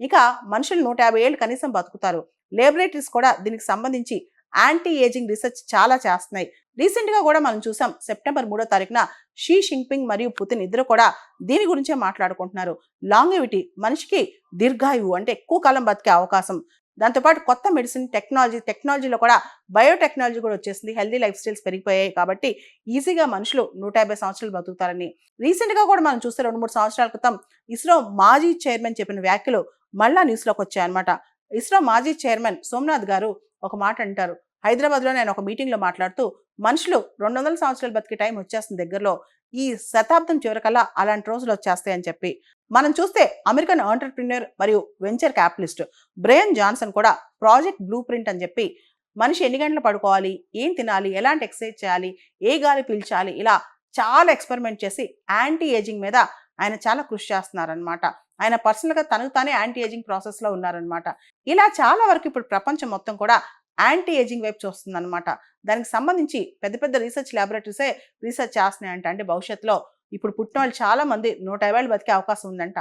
ఇక మనుషులు 150 ఏళ్ళు కనీసం బతుకుతారు. లేబొరేటరీస్ కూడా దీనికి సంబంధించి యాంటీ ఏజింగ్ రీసెర్చ్ చాలా చేస్తున్నాయి. రీసెంట్గా కూడా మనం చూసాం, సెప్టెంబర్ 3వ తారీఖున షీ జిన్పింగ్ మరియు పుతిన్ ఇద్దరు కూడా దీని గురించే మాట్లాడుకుంటున్నారు. లాంగివిటీ, మనిషికి దీర్ఘాయువు అంటే ఎక్కువ కాలం బతికే అవకాశం. దాంతోపాటు కొత్త మెడిసిన్ టెక్నాలజీలో కూడా బయోటెక్నాలజీ కూడా వచ్చేసింది. హెల్దీ లైఫ్ స్టైల్స్ పెరిగిపోయాయి కాబట్టి ఈజీగా మనుషులు 150 సంవత్సరాలు బతుకుతారని. రీసెంట్గా కూడా మనం చూస్తే 2-3 సంవత్సరాల క్రితం ఇస్రో మాజీ చైర్మన్ చెప్పిన వ్యాఖ్యలు మళ్ళా న్యూస్లోకి వచ్చాయన్నమాట. ఇస్రో మాజీ చైర్మన్ సోమనాథ్ గారు ఒక మాట అంటారు. హైదరాబాద్లో నేను ఒక మీటింగ్లో మాట్లాడుతూ, మనుషులు 200 సంవత్సరాలు బతికే టైం వచ్చేస్తుంది దగ్గరలో, ఈ శతాబ్దం చివరికల్లా అలాంటి రోజులు వచ్చేస్తాయని చెప్పి. మనం చూస్తే అమెరికన్ ఆంటర్‌ప్రెన్యూర్ మరియు వెంచర్ క్యాపిటలిస్ట్ బ్రయన్ జాన్సన్ కూడా ప్రాజెక్ట్ బ్లూ ప్రింట్ అని చెప్పి మనిషి ఎన్ని గంటలు పడుకోవాలి, ఏం తినాలి, ఎలాంటి ఎక్సర్సైజ్ చేయాలి, ఏ గాలి పీల్చాలి, ఇలా చాలా ఎక్స్పెరిమెంట్ చేసి యాంటీ ఏజింగ్ మీద ఆయన చాలా కృషి చేస్తున్నారనమాట. ఆయన పర్సనల్గా తనకు తానే యాంటీ ఏజింగ్ ప్రాసెస్లో ఉన్నారనమాట. ఇలా చాలా వరకు ఇప్పుడు ప్రపంచం మొత్తం కూడా యాంటీ ఏజింగ్ వైపు చూస్తుందన్నమాట. దానికి సంబంధించి పెద్ద పెద్ద రీసెర్చ్ ల్యాబొరేటరీసే రీసెర్చ్ చేస్తున్నాయంట. అంటే భవిష్యత్తులో ఇప్పుడు పుట్టిన వాళ్ళు చాలా మంది 150 ఏళ్ళు బతికే అవకాశం ఉందంట.